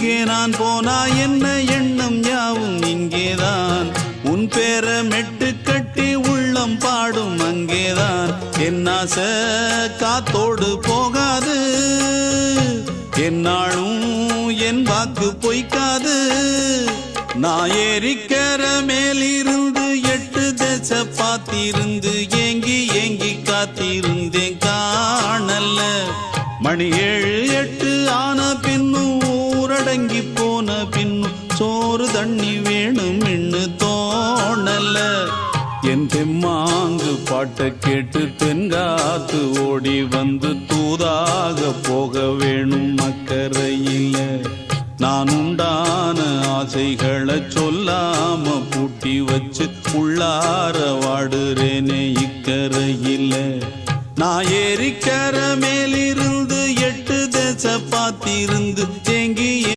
எங்கே நான் போனா என்ன எண்ணம் யாவும் இங்கேதான் உன் பேர மெட்டு கட்டி உள்ளம் பாடும் அங்கேதான் என் ஆசை காத்தோடு போகாது என்னாலும் என் வாக்கு பொய்க்காது நான் ஏறிக்கர மேலிருந்து 8 தேச பார்த்திருந்து ஏங்கி ஏங்கி காத்திருந்தேன் காணல்ல மணி 7 8 ஆன பின்னும் ஊரடங்கி போன பின்னும் சோறு தண்ணி வேணும் இன்னு தோணல என் தெம்மாங்கு பாட்டை கேட்டு தென்காத்து ஓடி வந்து தூதாக போக வேணும் அக்கறையில நான் உண்டான ஆசைகளை சொல்லாம பூட்டி வச்சு உள்ளார வாடுறேனே இக்கரையில நான் ஏறிக்கர மேலிருந்து 8 தேச பார்த்திருந்து ஏங்கி